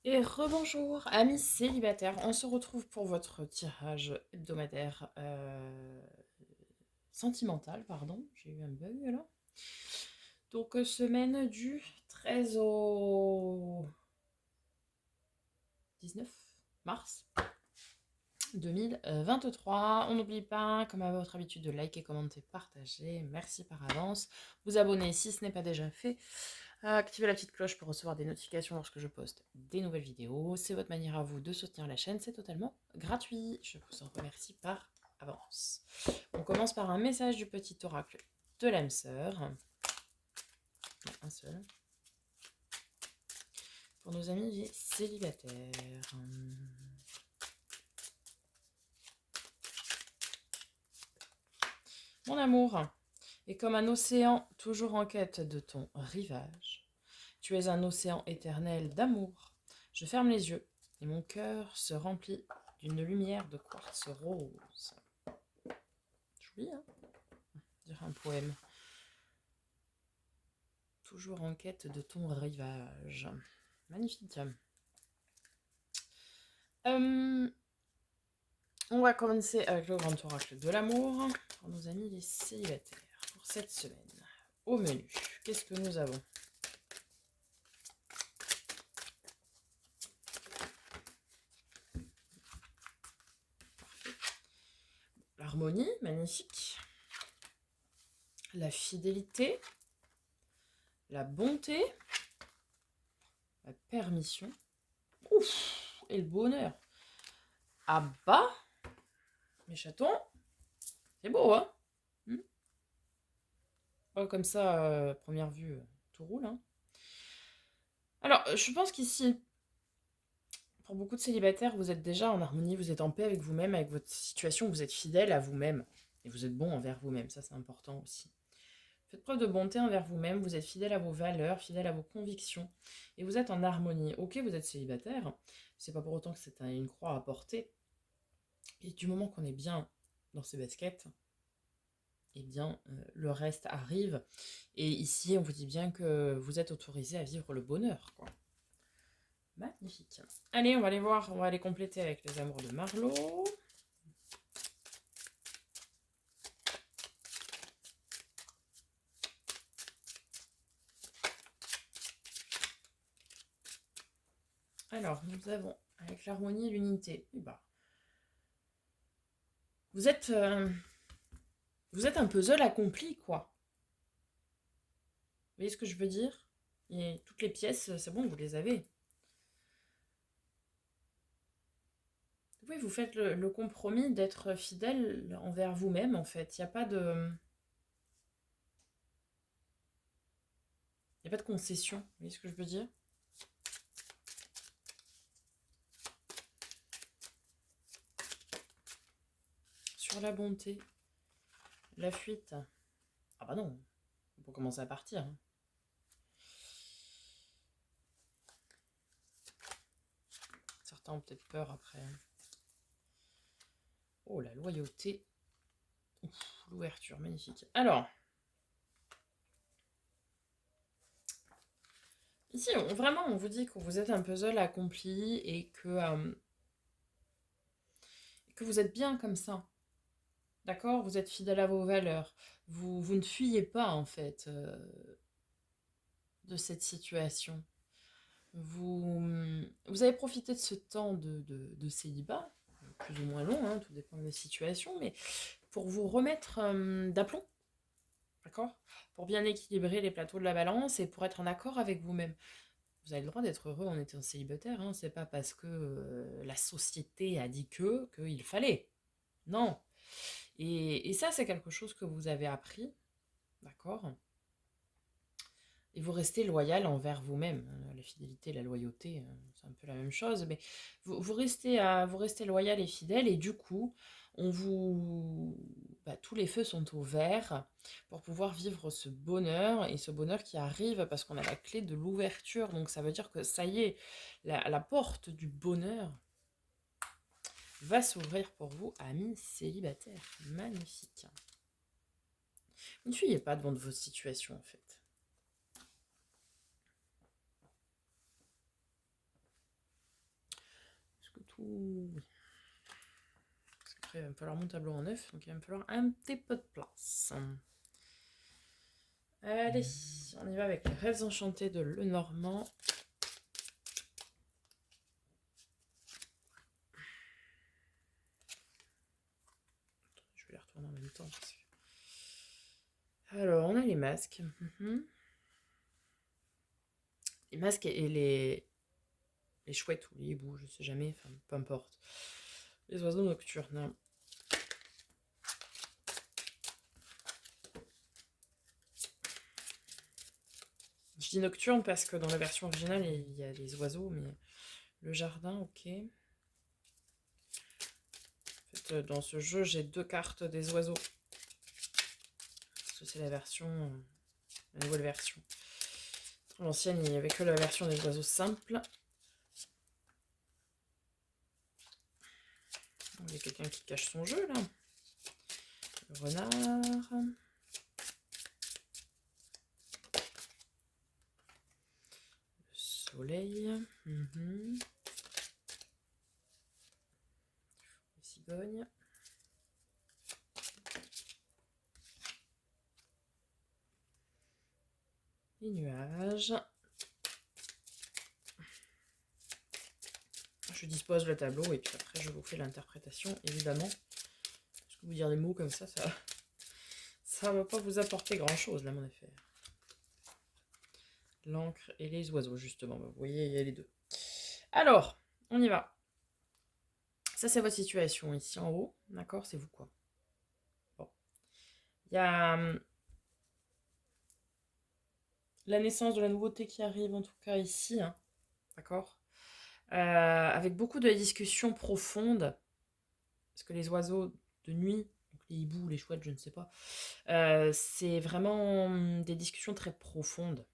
Et rebonjour, amis célibataires. On se retrouve pour votre tirage hebdomadaire sentimental, pardon. J'ai eu un bug là. Donc, semaine du 13 au 19 mars 2023. On n'oublie pas, comme à votre habitude, de liker, commenter, partager. Merci par avance. Vous abonner si ce n'est pas déjà fait. Activez la petite cloche pour recevoir des notifications lorsque je poste des nouvelles vidéos. C'est votre manière à vous de soutenir la chaîne. C'est totalement gratuit. Je vous en remercie par avance. On commence par un message du petit oracle de l'âme sœur. Un seul. Pour nos amis les célibataires. Mon amour est comme un océan toujours en quête de ton rivage. Tu es un océan éternel d'amour. Je ferme les yeux et mon cœur se remplit d'une lumière de quartz rose. Joli, hein? On dirait un poème. Toujours en quête de ton rivage. Magnifique. On va commencer avec le grand oracle de l'amour pour nos amis les célibataires pour cette semaine. Au menu, qu'est-ce que nous avons? L'harmonie, magnifique. La fidélité. La bonté. La permission. Ouf, et le bonheur. Ah bah, mes chatons, c'est beau, hein? Pas comme ça, première vue, tout roule, hein. Alors, je pense qu'ici, pour beaucoup de célibataires, vous êtes déjà en harmonie, vous êtes en paix avec vous-même, avec votre situation, vous êtes fidèle à vous-même. Et vous êtes bon envers vous-même, ça c'est important aussi. Faites preuve de bonté envers vous-même, vous êtes fidèle à vos valeurs, fidèle à vos convictions, et vous êtes en harmonie. Ok, vous êtes célibataire, c'est pas pour autant que c'est une croix à porter. Et du moment qu'on est bien dans ses baskets, eh bien, le reste arrive. Et ici, on vous dit bien que vous êtes autorisé à vivre le bonheur, quoi. Magnifique. Allez, on va aller voir, on va aller compléter avec les amours de Marlowe. Alors, nous avons, avec l'harmonie et l'unité, vous êtes un puzzle accompli, quoi. Vous voyez ce que je veux dire? Et toutes les pièces, c'est bon, vous les avez. Oui, vous faites le compromis d'être fidèle envers vous-même, en fait. Il n'y a pas de... Il n'y a pas de concession. Vous voyez ce que je veux dire? Sur la bonté, la fuite. Ah bah non, on peut commencer à partir, hein. Certains ont peut-être peur après. Oh, la loyauté. L'ouverture, magnifique. Alors, ici, vraiment, on vous dit que vous êtes un puzzle accompli et que vous êtes bien comme ça. D'accord? Vous êtes fidèle à vos valeurs. Vous ne fuyez pas, en fait, de cette situation. Vous avez profité de ce temps de célibat, plus ou moins long, hein, tout dépend de la situation, mais pour vous remettre d'aplomb, d'accord? Pour bien équilibrer les plateaux de la balance et pour être en accord avec vous-même. Vous avez le droit d'être heureux en étant célibataire, hein, c'est pas parce que la société a dit qu'il fallait. Non. Et ça, c'est quelque chose que vous avez appris, d'accord? Et vous restez loyal envers vous-même. La fidélité, la loyauté, c'est un peu la même chose, mais vous restez loyal et fidèle, et du coup, tous les feux sont au vert pour pouvoir vivre ce bonheur, et ce bonheur qui arrive parce qu'on a la clé de l'ouverture. Donc ça veut dire que ça y est, la porte du bonheur va s'ouvrir pour vous, amis célibataires. Magnifique. Vous ne fuyez pas devant de vos situations, en fait. tout... Oui. Parce qu'après, il va me falloir mon tableau en neuf, donc il va me falloir un petit peu de place. Allez, on y va avec les rêves enchantés de Lenormand. Je vais les retourner en même temps. Alors, on a les masques. Les masques et les chouettes ou les hiboux, je sais jamais, enfin, peu importe. Les oiseaux nocturnes. Je dis nocturne parce que dans la version originale, il y a les oiseaux, mais le jardin, ok. En fait, dans ce jeu, j'ai 2 cartes des oiseaux. Parce que c'est la nouvelle version. Dans l'ancienne, il n'y avait que la version des oiseaux simples. Il y a quelqu'un qui cache son jeu, là. Le renard. Le soleil. Les cigognes. Les nuages. Je dispose le tableau et puis après je vous fais l'interprétation, évidemment. Parce que vous dire des mots comme ça va pas vous apporter grand chose là, mon affaire. L'encre et les oiseaux, justement. Vous voyez, il y a les deux. Alors, on y va. Ça, c'est votre situation ici en haut. D'accord? C'est vous quoi? Bon. Il y a la naissance de la nouveauté qui arrive, en tout cas ici. Hein. D'accord? Avec beaucoup de discussions profondes. Parce que les oiseaux de nuit, donc les hiboux, les chouettes, je ne sais pas, c'est vraiment des discussions très profondes.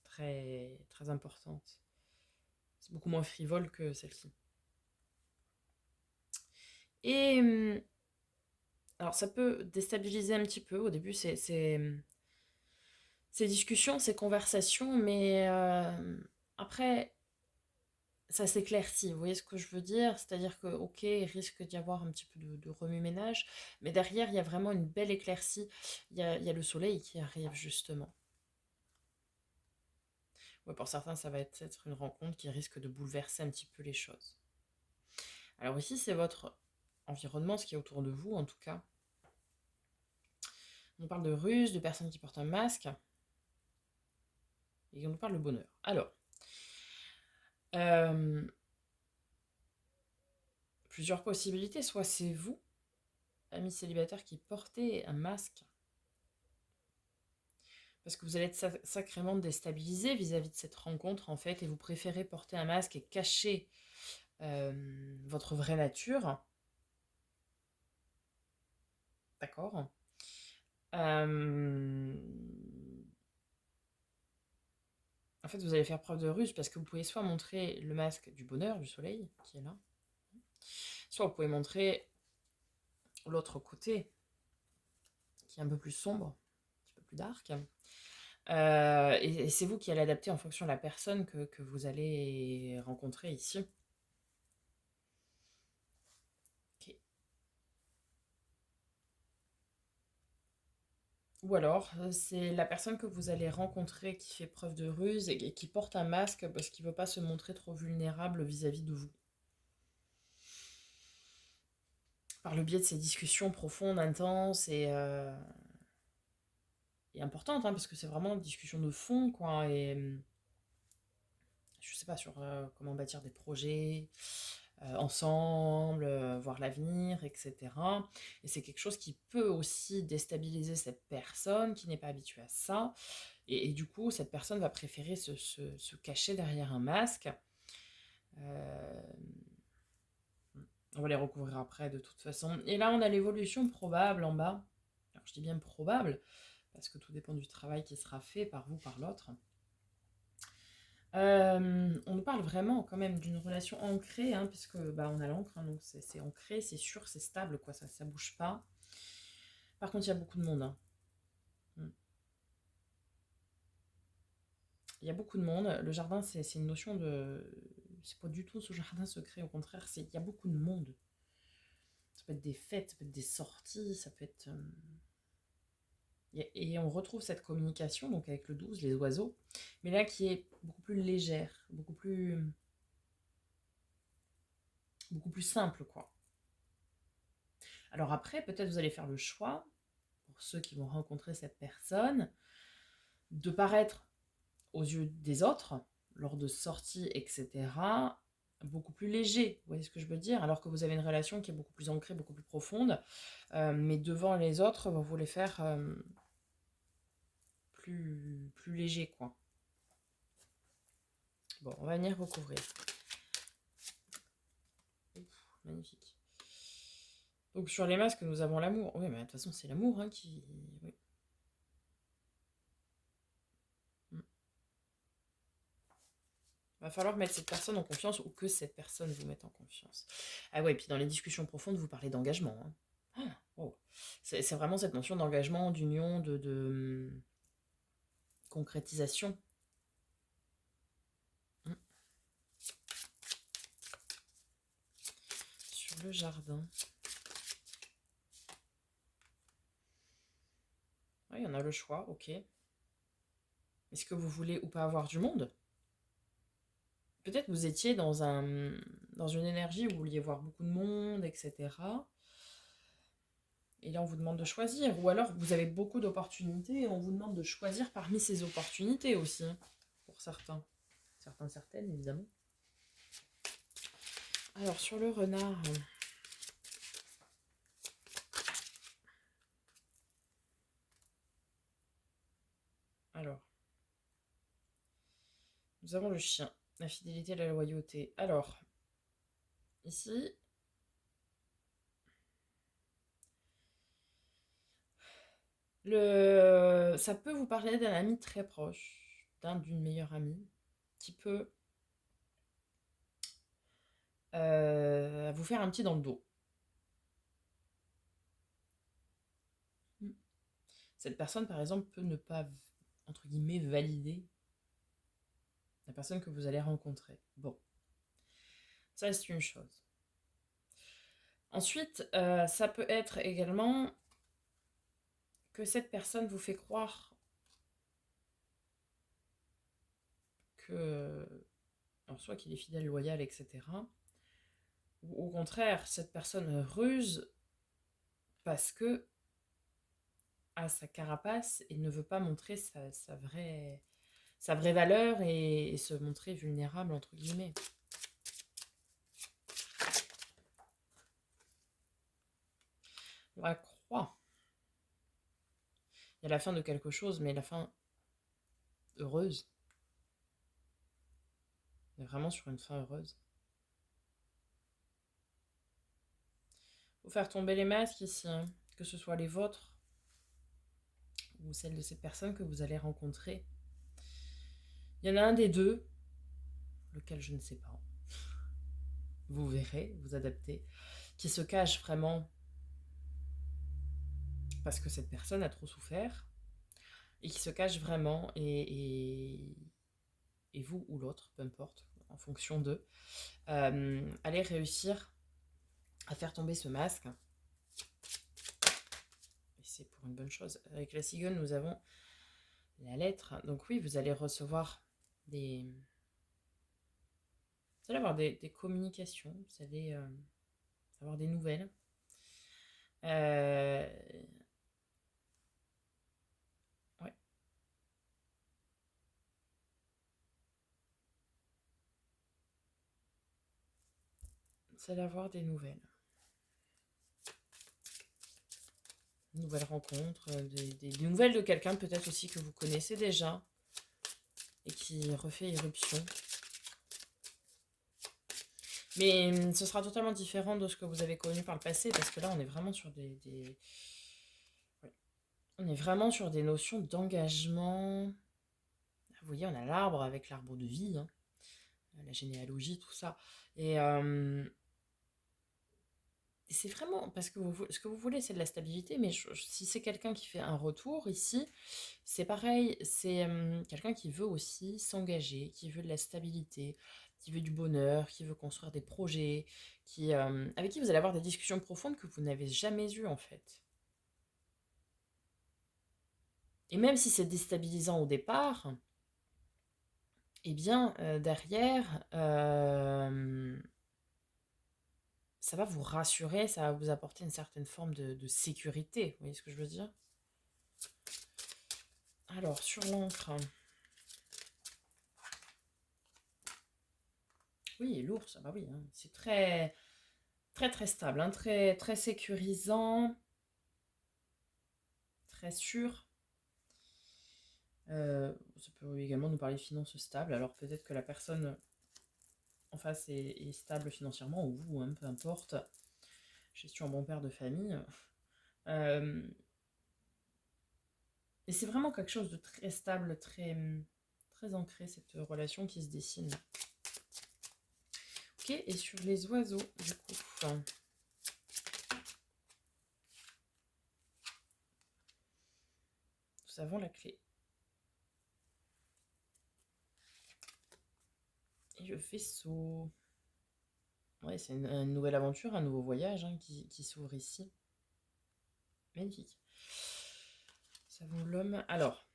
Très, très importantes. C'est beaucoup moins frivole que celle-ci. Et alors ça peut déstabiliser un petit peu au début ces discussions, ces conversations, mais après ça s'éclaircit, vous voyez ce que je veux dire? C'est-à-dire que ok, il risque d'y avoir un petit peu de remue-ménage, mais derrière il y a vraiment une belle éclaircie, il y a le soleil qui arrive justement. Ouais, pour certains ça va être une rencontre qui risque de bouleverser un petit peu les choses. Alors ici c'est votre environnement, ce qui est autour de vous en tout cas. On parle de ruse, de personnes qui portent un masque. Et on nous parle de bonheur. Alors, plusieurs possibilités. Soit c'est vous, amis célibataires, qui portez un masque. Parce que vous allez être sacrément déstabilisé vis-à-vis de cette rencontre, en fait. Et vous préférez porter un masque et cacher votre vraie nature. D'accord. En fait, vous allez faire preuve de ruse parce que vous pouvez soit montrer le masque du bonheur, du soleil, qui est là, soit vous pouvez montrer l'autre côté, qui est un peu plus sombre, un petit peu plus dark. Et c'est vous qui allez adapter en fonction de la personne que vous allez rencontrer ici. Okay. Ou alors, c'est la personne que vous allez rencontrer qui fait preuve de ruse et qui porte un masque parce qu'il ne veut pas se montrer trop vulnérable vis-à-vis de vous. Par le biais de ces discussions profondes, intenses et importantes, hein, parce que c'est vraiment une discussion de fond, quoi. Et je sais pas, sur comment bâtir des projets ensemble, voir l'avenir, etc. Et c'est quelque chose qui peut aussi déstabiliser cette personne qui n'est pas habituée à ça. Et du coup, cette personne va préférer se cacher derrière un masque. On va les recouvrir après de toute façon. Et là, on a l'évolution probable en bas. Alors, je dis bien probable, parce que tout dépend du travail qui sera fait par vous, par l'autre. On nous parle vraiment quand même d'une relation ancrée, hein, puisque on a l'encre, hein, donc c'est ancré, c'est sûr, c'est stable, quoi, ça bouge pas. Par contre, il y a beaucoup de monde. Hein. Il y a beaucoup de monde. Le jardin, c'est une notion C'est pas du tout ce jardin secret, au contraire, il y a beaucoup de monde. Ça peut être des fêtes, ça peut être des sorties, ça peut être... Et on retrouve cette communication, donc avec le 12, les oiseaux, mais là qui est beaucoup plus légère, beaucoup plus simple, quoi. Alors après, peut-être vous allez faire le choix, pour ceux qui vont rencontrer cette personne, de paraître aux yeux des autres, lors de sorties, etc., beaucoup plus léger, vous voyez ce que je veux dire, alors que vous avez une relation qui est beaucoup plus ancrée, beaucoup plus profonde, mais devant les autres, vous voulez faire plus léger, quoi. Bon, on va venir recouvrir. Ouf, magnifique. Donc sur les masques, nous avons l'amour. Oui, mais de toute façon, c'est l'amour qui... Oui. Va falloir mettre cette personne en confiance ou que cette personne vous mette en confiance. Ah ouais, et puis dans les discussions profondes, vous parlez d'engagement. Oh. C'est vraiment cette notion d'engagement, d'union, de concrétisation. Sur le jardin. Oui, on a le choix, ok. Est-ce que vous voulez ou pas avoir du monde? Peut-être vous étiez dans une énergie où vous vouliez voir beaucoup de monde, etc. Et là, on vous demande de choisir. Ou alors, vous avez beaucoup d'opportunités et on vous demande de choisir parmi ces opportunités aussi, pour certains. Certaines, évidemment. Alors, sur le renard... Alors, nous avons le chien, la fidélité et la loyauté. Alors, ici... Ça peut vous parler d'un ami très proche, d'une meilleure amie, qui peut vous faire un petit dans le dos. Cette personne, par exemple, peut ne pas, entre guillemets, valider la personne que vous allez rencontrer. Bon, ça c'est une chose. Ensuite, ça peut être également que cette personne vous fait croire que, alors soit qu'il est fidèle, loyal, etc. Ou au contraire, cette personne ruse parce que a sa carapace et ne veut pas montrer sa vraie valeur et se montrer vulnérable, entre guillemets. La croix. Il y a la fin de quelque chose, mais la fin heureuse. On est vraiment sur une fin heureuse. Il faut faire tomber les masques ici, hein, que ce soit les vôtres ou celles de cette personne que vous allez rencontrer. Il y en a un des deux, lequel je ne sais pas. Vous verrez, vous adaptez, qui se cache vraiment parce que cette personne a trop souffert et qui se cache vraiment et vous ou l'autre, peu importe, en fonction d'eux, allez réussir à faire tomber ce masque. Et c'est pour une bonne chose. Avec la cigogne, nous avons la lettre. Donc oui, vous allez recevoir vous allez avoir des communications, vous allez avoir des nouvelles. Ouais. Vous allez avoir des nouvelles. Une nouvelle rencontre, des nouvelles de quelqu'un peut-être aussi que vous connaissez déjà et qui refait irruption. Mais ce sera totalement différent de ce que vous avez connu par le passé, parce que là, on est vraiment sur on est vraiment sur des notions d'engagement. Vous voyez, on a l'arbre avec l'arbre de vie, hein, la généalogie, tout ça. Et Et c'est vraiment parce que ce que vous voulez, c'est de la stabilité, mais si c'est quelqu'un qui fait un retour ici, c'est pareil, c'est quelqu'un qui veut aussi s'engager, qui veut de la stabilité, qui veut du bonheur, qui veut construire des projets, avec qui vous allez avoir des discussions profondes que vous n'avez jamais eues en fait. Et même si c'est déstabilisant au départ, eh bien, derrière, ça va vous rassurer, ça va vous apporter une certaine forme de sécurité. Vous voyez ce que je veux dire? Alors, sur l'encre. Oui, l'ours, bah oui, hein, c'est très, très, très stable, hein, très, très sécurisant, très sûr. Ça peut également nous parler de finances stables. Alors, peut-être que la personne en face est stable financièrement, ou vous, hein, peu importe. Gestion en bon père de famille. Euh, et c'est vraiment quelque chose de très stable, très, très ancré, cette relation qui se dessine. Ok, et sur les oiseaux, du coup. Nous avons la clé. Et le faisceau. Ouais, c'est une nouvelle aventure, un nouveau voyage hein, qui s'ouvre ici. Magnifique. Nous avons l'homme. Alors,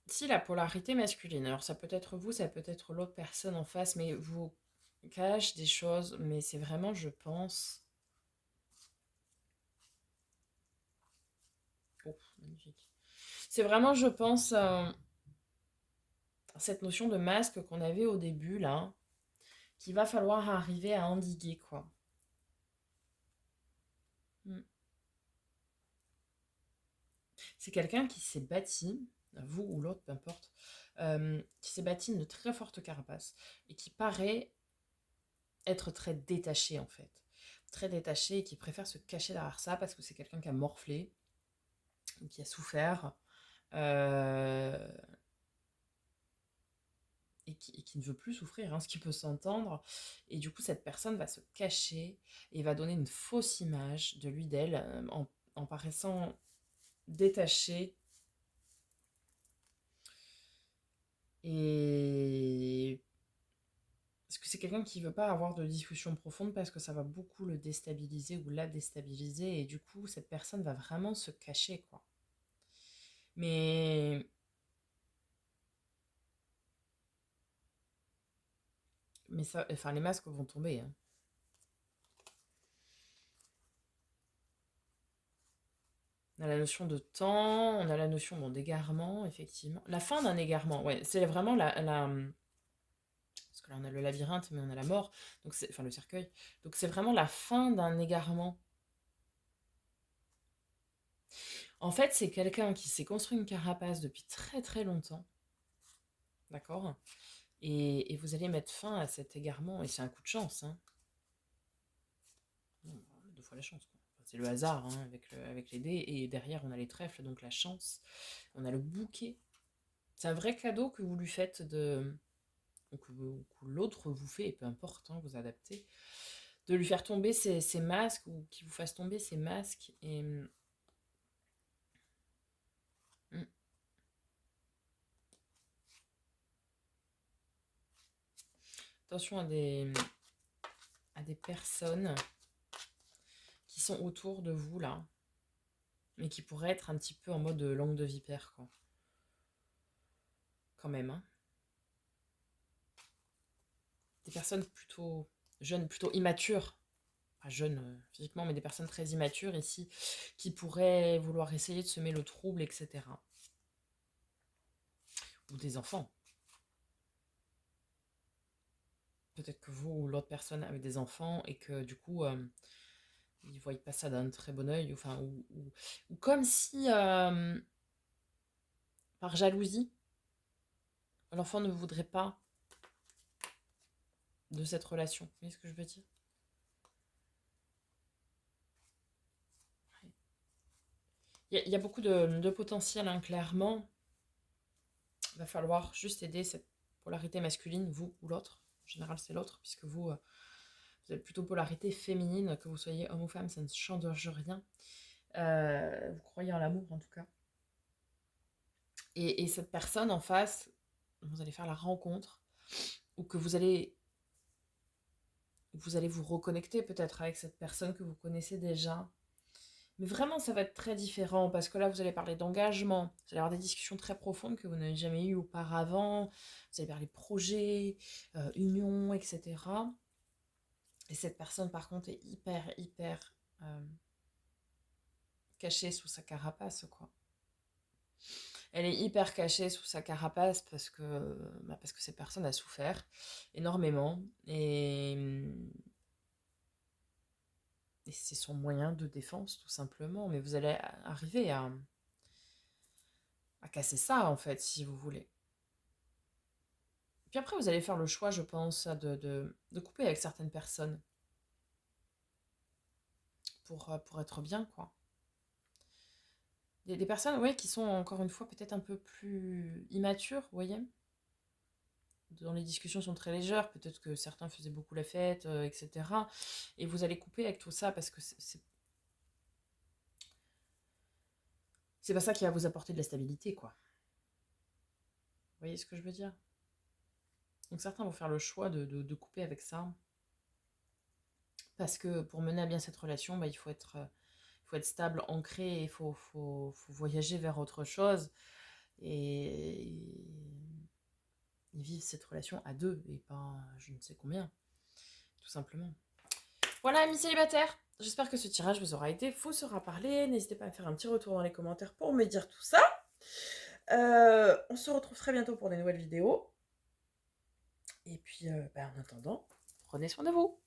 si la polarité masculine, alors ça peut être vous, ça peut être l'autre personne en face, mais vous cache des choses, mais c'est vraiment, je pense. Oh, magnifique. C'est vraiment, je pense, cette notion de masque qu'on avait au début, là, qu'il va falloir arriver à endiguer, quoi. Mm. C'est quelqu'un qui s'est bâti, vous ou l'autre, peu importe, qui s'est bâti une très forte carapace et qui paraît être très détaché, en fait. Très détaché et qui préfère se cacher derrière ça parce que c'est quelqu'un qui a morflé, qui a souffert, euh, et qui ne veut plus souffrir, hein, ce qui peut s'entendre. Et du coup, cette personne va se cacher et va donner une fausse image de lui, d'elle, en paraissant détaché. Et parce que c'est quelqu'un qui ne veut pas avoir de discussion profonde parce que ça va beaucoup le déstabiliser ou la déstabiliser. Et du coup, cette personne va vraiment se cacher, quoi. Mais, mais ça, enfin, les masques vont tomber, hein. On a la notion de temps, on a la notion bon, d'égarement, effectivement. La fin d'un égarement, ouais, c'est vraiment parce que là, on a le labyrinthe, mais on a la mort, donc enfin le cercueil. Donc c'est vraiment la fin d'un égarement. En fait, c'est quelqu'un qui s'est construit une carapace depuis très très longtemps, d'accord? Et vous allez mettre fin à cet égarement, et c'est un coup de chance, hein. Bon, deux fois la chance, quoi. Enfin, c'est le hasard, hein, avec les dés, et derrière on a les trèfles, donc la chance. On a le bouquet. C'est un vrai cadeau que vous lui faites que l'autre vous fait, et peu importe, hein, vous adaptez, de lui faire tomber ses masques, ou qu'il vous fasse tomber ses masques. Et attention à des personnes qui sont autour de vous, là, mais qui pourraient être un petit peu en mode langue de vipère, quoi. Quand même, hein. Des personnes plutôt jeunes, plutôt immatures. Pas jeunes physiquement, mais des personnes très immatures ici, qui pourraient vouloir essayer de semer le trouble, etc. Ou des enfants. Peut-être que vous ou l'autre personne avez des enfants et que du coup, ils ne voient pas ça d'un très bon oeil. Enfin, ou comme si, par jalousie, l'enfant ne voudrait pas de cette relation. Vous voyez ce que je veux dire? Il y a beaucoup de potentiel, hein, clairement. Il va falloir juste aider cette polarité masculine, vous ou l'autre. En général, c'est l'autre, puisque vous Vous avez plutôt polarité féminine, que vous soyez homme ou femme, ça ne change rien. Vous croyez en l'amour en tout cas. Et cette personne en face, vous allez faire la rencontre, ou que vous allez vous reconnecter peut-être avec cette personne que vous connaissez déjà. Mais vraiment, ça va être très différent parce que là, vous allez parler d'engagement, vous allez avoir des discussions très profondes que vous n'avez jamais eues auparavant, vous allez parler projet, union, etc. Et cette personne, par contre, est hyper cachée sous sa carapace, quoi. Elle est hyper cachée sous sa carapace parce que cette personne a souffert énormément et c'est son moyen de défense tout simplement. Mais vous allez arriver à casser ça en fait si vous voulez. Puis après vous allez faire le choix je pense de couper avec certaines personnes pour être bien quoi. Des personnes ouais, qui sont encore une fois peut-être un peu plus immatures, vous voyez, dont les discussions sont très légères, peut-être que certains faisaient beaucoup la fête, etc. Et vous allez couper avec tout ça parce que c'est pas ça qui va vous apporter de la stabilité, quoi. Vous voyez ce que je veux dire? Donc certains vont faire le choix de couper avec ça, parce que pour mener à bien cette relation, bah, il faut être stable, ancré, il faut voyager vers autre chose, et vivre cette relation à deux, et pas je ne sais combien, tout simplement. Voilà, amis célibataires, j'espère que ce tirage vous aura aidé, vous sera parlé. N'hésitez pas à faire un petit retour dans les commentaires pour me dire tout ça. On se retrouve très bientôt pour des nouvelles vidéos. Et puis, en attendant, prenez soin de vous.